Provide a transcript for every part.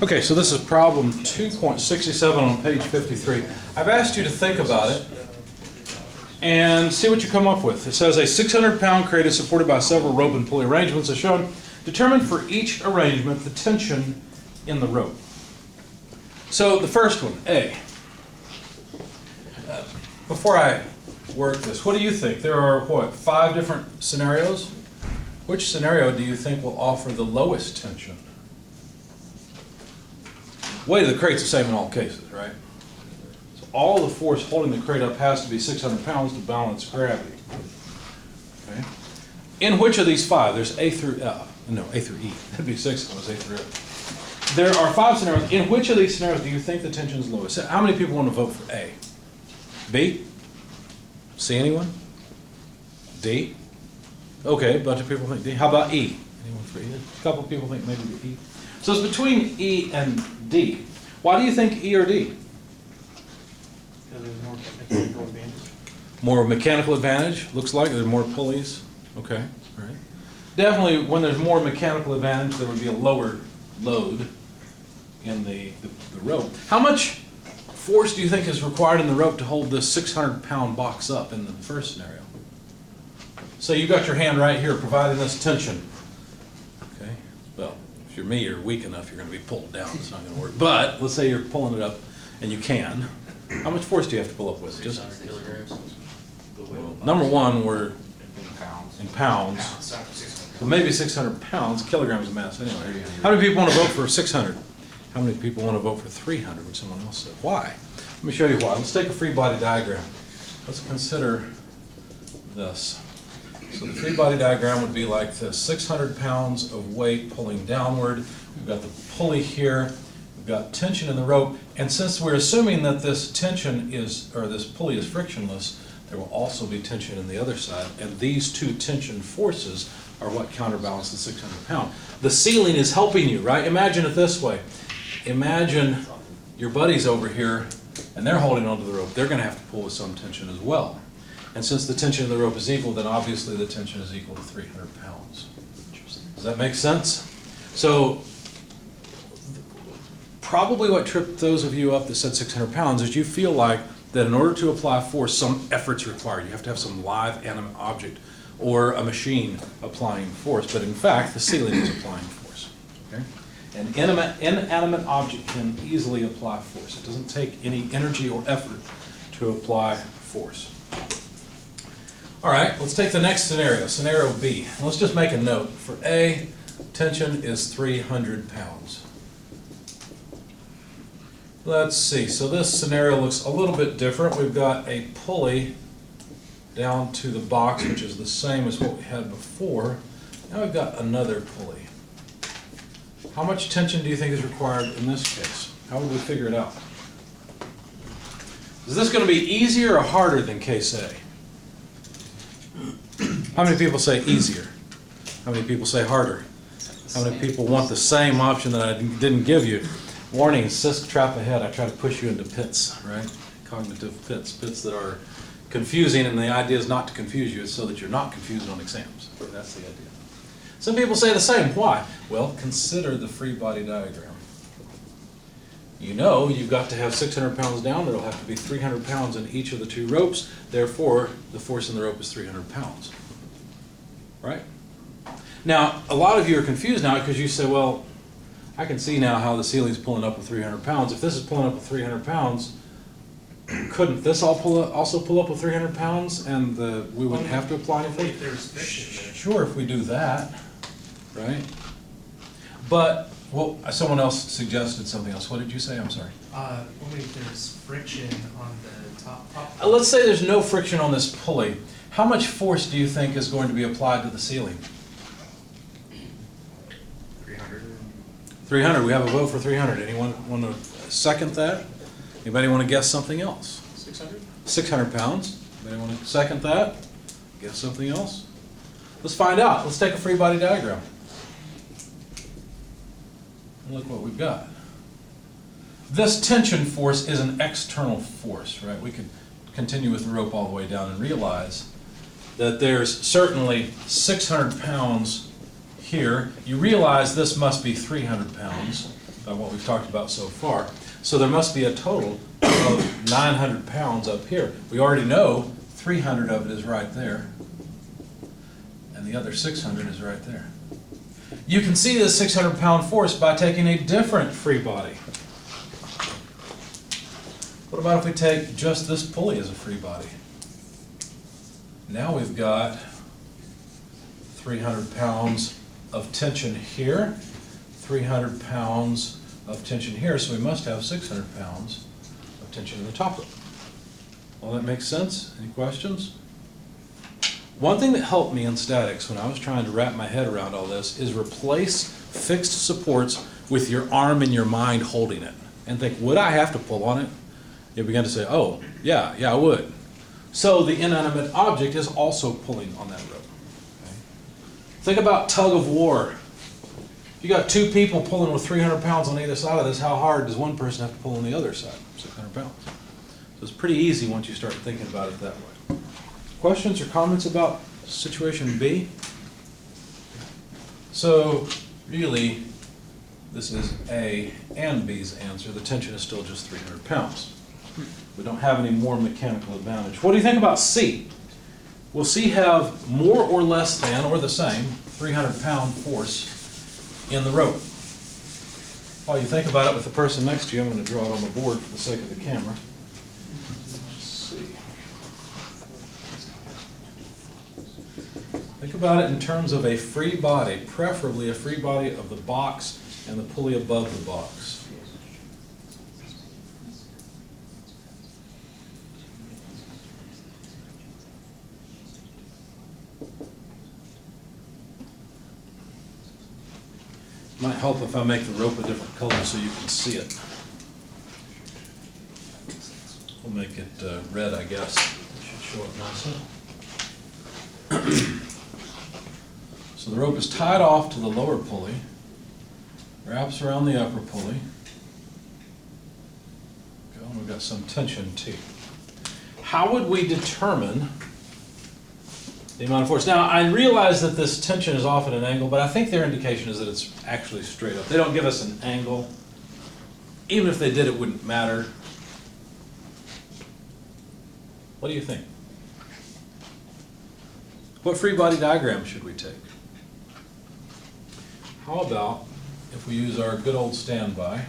Okay, so this is problem 2.67 on page 53. I've asked you to think about it and see what you come up with. It says a 600-pound crate is supported by several rope and pulley arrangements as shown. Determine for each arrangement the tension in the rope. So the first one, A. Before I work this, what do you think? There are, what, 5 different scenarios? Which scenario do you think will offer the lowest tension? Weight of the crate's the same in all cases, right? So all the force holding the crate up has to be 600 pounds to balance gravity. Okay. In which of these 5? There's A through A through E. That'd be 6 if it was A through F. There are 5 scenarios. In which of these scenarios do you think the tension is lowest? How many people want to vote for A? B? C, anyone? D? Okay, a bunch of people think D. How about E? Anyone for E? A couple of people think maybe E. So it's between E and D. Why do you think E or D? Because there's more mechanical advantage. More mechanical advantage, looks like. There's more pulleys. Okay, all right. Definitely, when there's more mechanical advantage, there would be a lower load in the rope. How much force do you think is required in the rope to hold this 600-pound box up in the first scenario? So you've got your hand right here providing this tension. Okay, well, if you're me, you're weak enough, you're going to be pulled down. It's not going to work. But let's say you're pulling it up, and you can. How much force do you have to pull up with? Just 600 kilograms. well, number one, we're in pounds. So maybe 600 pounds, kilograms of mass anyway. How many people want to vote for 600? How many people want to vote for 300, which someone else said? Why? Let me show you why. Let's take a free body diagram. Let's consider this. So the free body diagram would be like this: 600 pounds of weight pulling downward. We've got the pulley here. We've got tension in the rope. And since we're assuming that this tension is, or this pulley is frictionless, there will also be tension in the other side. And these two tension forces are what counterbalance the 600 pound. The ceiling is helping you, right? Imagine it this way. Imagine your buddies over here, and they're holding onto the rope. They're going to have to pull with some tension as well. And since the tension of the rope is equal, then obviously the tension is equal to 300 pounds. Does that make sense? So probably what tripped those of you up that said 600 pounds is you feel like that in order to apply force, some effort's required. You have to have some live animate object or a machine applying force. But in fact, the ceiling is applying force. Okay? An inanimate object can easily apply force. It doesn't take any energy or effort to apply force. All right, let's take the next scenario, scenario B. Let's just make a note. For A, tension is 300 pounds. Let's see, so this scenario looks a little bit different. We've got a pulley down to the box, which is the same as what we had before. Now we've got another pulley. How much tension do you think is required in this case? How would we figure it out? Is this going to be easier or harder than case A? How many people say easier? How many people say harder? How many people want the same option that I didn't give you? Warning, CISC trap ahead. I try to push you into pits, right? Cognitive pits, pits that are confusing, and the idea is not to confuse you, it's so that you're not confused on exams. That's the idea. Some people say the same. Why? Well, consider the free body diagram. You know you've got to have 600 pounds down. There will have to be 300 pounds in each of the 2 ropes. Therefore, the force in the rope is 300 pounds. Right? Now, a lot of you are confused now because you say, well, I can see now how the ceiling's pulling up with 300 pounds. If this is pulling up with 300 pounds, couldn't this also pull up with 300 pounds and we wouldn't have to apply anything? Sure, if we do that, right? But well, someone else suggested something else. What did you say? I'm sorry. Only if there's friction on the top. Let's say there's no friction on this pulley. How much force do you think is going to be applied to the ceiling? 300. 300. We have a vote for 300. Anyone want to second that? Anybody want to guess something else? 600? 600 pounds. Anybody want to second that? Guess something else? Let's find out. Let's take a free body diagram. And look what we've got. This tension force is an external force, right? We could continue with the rope all the way down and realize that there's certainly 600 pounds here. You realize this must be 300 pounds. by what we've talked about so far. So there must be a total of 900 pounds up here. We already know 300 of it is right there, and the other 600 is right there. You can see this 600-pound force by taking a different free body. What about if we take just this pulley as a free body? Now we've got 300 pounds of tension here, 300 pounds of tension here, so we must have 600 pounds of tension in the top rope. Well, that makes sense? Any questions? One thing that helped me in statics when I was trying to wrap my head around all this is replace fixed supports with your arm and your mind holding it. And think, would I have to pull on it? You begin to say, oh, yeah, I would. So the inanimate object is also pulling on that rope. Okay? Think about tug of war. You got two people pulling with 300 pounds on either side of this, how hard does one person have to pull on the other side? 600 pounds. So it's pretty easy once you start thinking about it that way. Questions or comments about situation B? So really, this is A and B's answer. The tension is still just 300 pounds. We don't have any more mechanical advantage. What do you think about C? Will C have more or less than, or the same, 300-pound force in the rope? While you think about it with the person next to you, I'm going to draw it on the board for the sake of the camera. Let's see. Think about it in terms of a free body, preferably a free body of the box and the pulley above the box. Might help if I make the rope a different color so you can see it. We'll make it red, I guess. It should show up nicely. So the rope is tied off to the lower pulley, wraps around the upper pulley. Go, and we've got some tension T. How would we determine the amount of force? Now, I realize that this tension is off at an angle, but I think their indication is that it's actually straight up. They don't give us an angle. Even if they did, it wouldn't matter. What do you think? What free body diagram should we take? How about if we use our good old standby,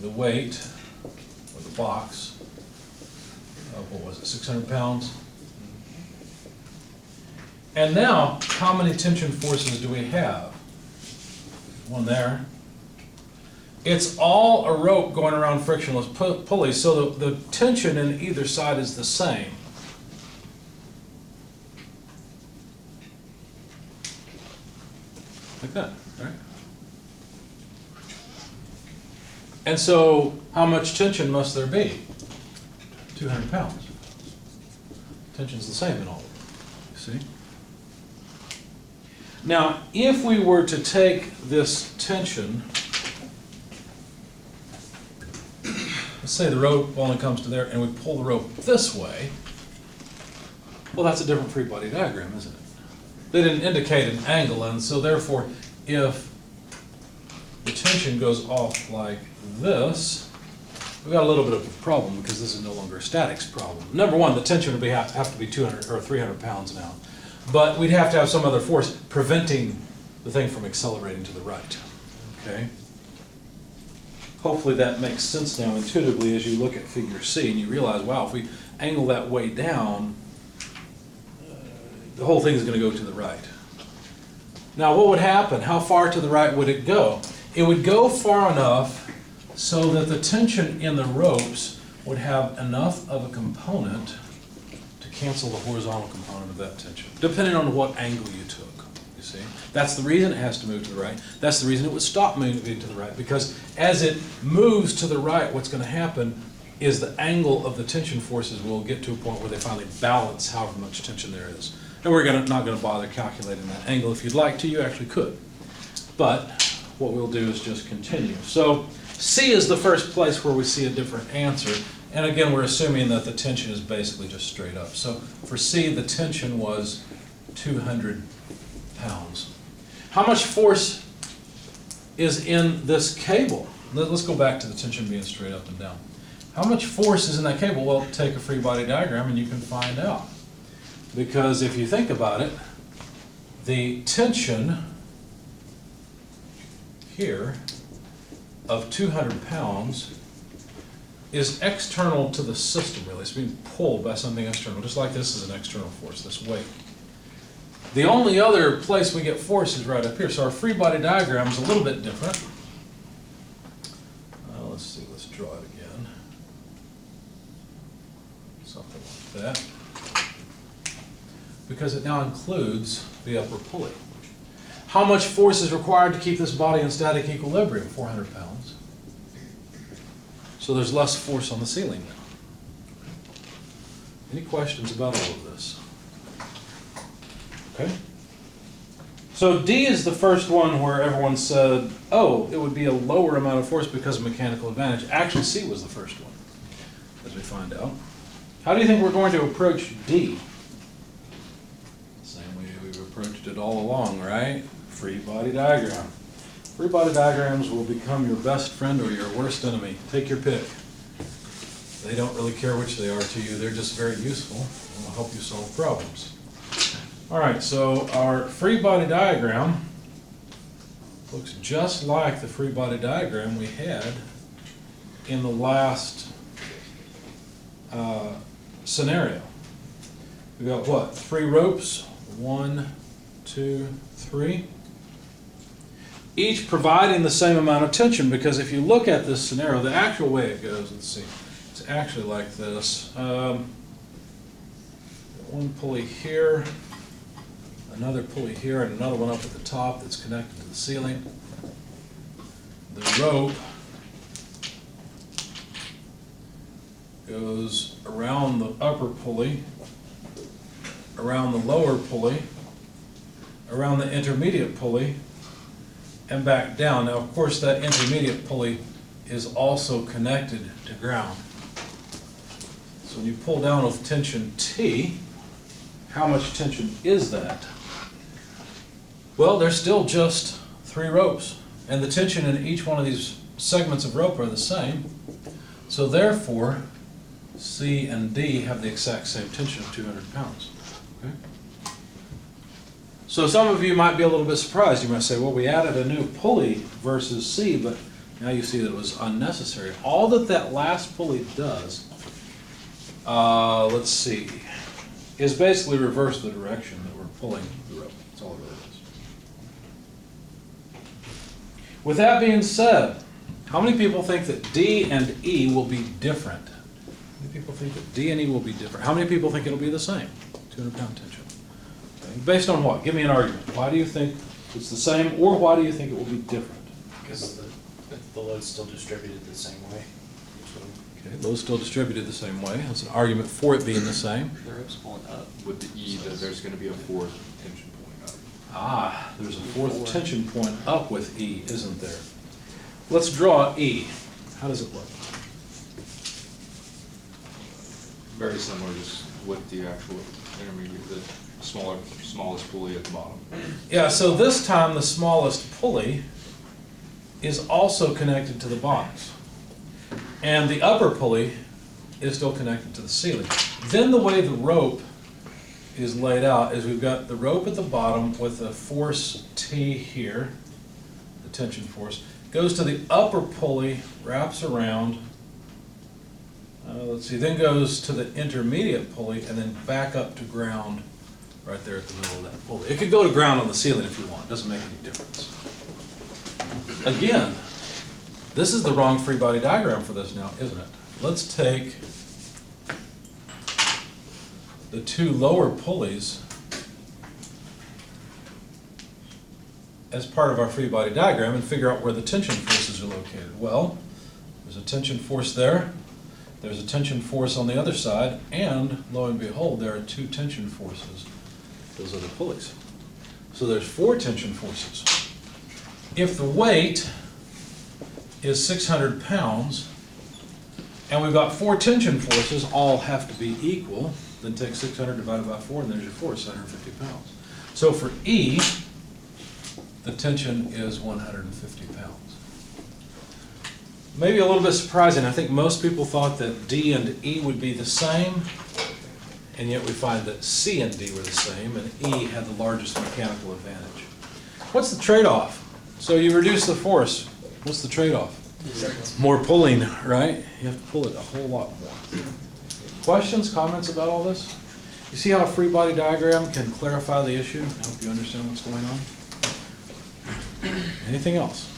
the weight, or the box, of, what was it, 600 pounds? And now, how many tension forces do we have? One there. It's all a rope going around frictionless pulleys, so the tension in either side is the same. Like that, right? And so, how much tension must there be? 200 pounds. Tension's the same in all of them, you see? Now, if we were to take this tension, let's say the rope only comes to there, and we pull the rope this way, well, that's a different free body diagram, isn't it? They didn't indicate an angle, and so therefore, if the tension goes off like this, we've got a little bit of a problem because this is no longer a statics problem. Number one, the tension would have to be 200 or 300 pounds now. But we'd have to have some other force preventing the thing from accelerating to the right. Okay? Hopefully that makes sense now intuitively as you look at figure C and you realize, wow, if we angle that way down, the whole thing is going to go to the right. Now what would happen? How far to the right would it go? It would go far enough so that the tension in the ropes would have enough of a component to cancel the horizontal component of that tension, depending on what angle you took, you see. That's the reason it has to move to the right. That's the reason it would stop moving to the right, because as it moves to the right, what's going to happen is the angle of the tension forces will get to a point where they finally balance however much tension there is. And we're not going to bother calculating that angle. If you'd like to, you actually could. But what we'll do is just continue. So C is the first place where we see a different answer. And again, we're assuming that the tension is basically just straight up. So for C, the tension was 200 pounds. How much force is in this cable. Let's go back to the tension being straight up and down. How much force is in that cable? Well, take a free body diagram and you can find out. Because if you think about it, the tension here of 200 pounds is external to the system, really. It's being pulled by something external, just like this is an external force, this weight. The only other place we get force is right up here. So our free body diagram is a little bit different. Let's see, let's draw it again. Something like that. Because it now includes the upper pulley. How much force is required to keep this body in static equilibrium? 400 pounds. So there's less force on the ceiling now. Any questions about all of this? Okay. So D is the first one where everyone said, oh, it would be a lower amount of force because of mechanical advantage. Actually, C was the first one, as we find out. How do you think we're going to approach D? Same way we've approached it all along, right? Free body diagram. Free body diagrams will become your best friend or your worst enemy. Take your pick. They don't really care which they are to you. They're just very useful and will help you solve problems. All right, so our free body diagram looks just like the free body diagram we had in the last scenario. We've got what? 3 ropes, 1, 2, 3. Each providing the same amount of tension, because if you look at this scenario, the actual way it goes, let's see, it's actually like this. One pulley here, another pulley here, and another one up at the top that's connected to the ceiling. The rope goes around the upper pulley, around the lower pulley, around the intermediate pulley, and back down. Now, of course, that intermediate pulley is also connected to ground. So when you pull down with tension T, how much tension is that? Well, there's still just 3 ropes, and the tension in each one of these segments of rope are the same. So therefore, C and D have the exact same tension of 200 pounds. Okay? So some of you might be a little bit surprised. You might say, well, we added a new pulley versus C, but now you see that it was unnecessary. All that last pulley does, let's see, is basically reverse the direction that we're pulling the rope. That's all it really is. With that being said, how many people think that D and E will be different? How many people think that D and E will be different? How many people think it'll be the same? 200-pound tension. Okay. Based on what? Give me an argument. Why do you think it's the same, or why do you think it will be different? Because the load's still distributed the same way. Okay, those still distributed the same way. That's an argument for it being the same. The rope's pulling up. With the E, there's going to be a 4th tension pulling up. Ah, there's a 4th tension point up with E, isn't there? Let's draw E. How does it look? Very similar, just with the actual intermediate, the smallest pulley at the bottom. Yeah, so this time the smallest pulley is also connected to the bottoms. And the upper pulley is still connected to the ceiling. Then the way the rope is laid out is we've got the rope at the bottom with a force T here, the tension force, goes to the upper pulley, wraps around, then goes to the intermediate pulley and then back up to ground right there at the middle of that pulley. It could go to ground on the ceiling if you want, it doesn't make any difference. Again, this is the wrong free body diagram for this now, isn't it? Let's take the 2 lower pulleys as part of our free body diagram and figure out where the tension forces are located. Well, there's a tension force there, there's a tension force on the other side, and lo and behold, there are 2 tension forces, those are the pulleys. So there's 4 tension forces. If the weight is 600 pounds, and we've got 4 tension forces, all have to be equal, then take 600 divided by 4, and there's your force, 150 pounds. So for E, the tension is 150 pounds. maybe a little bit surprising. I think most people thought that D and E would be the same, and yet we find that C and D were the same, and E had the largest mechanical advantage. What's the trade-off? So you reduce the force. What's the trade-off? More pulling, right? You have to pull it a whole lot more. Questions, comments about all this? You see how a free body diagram can clarify the issue, help you understand what's going on? Anything else?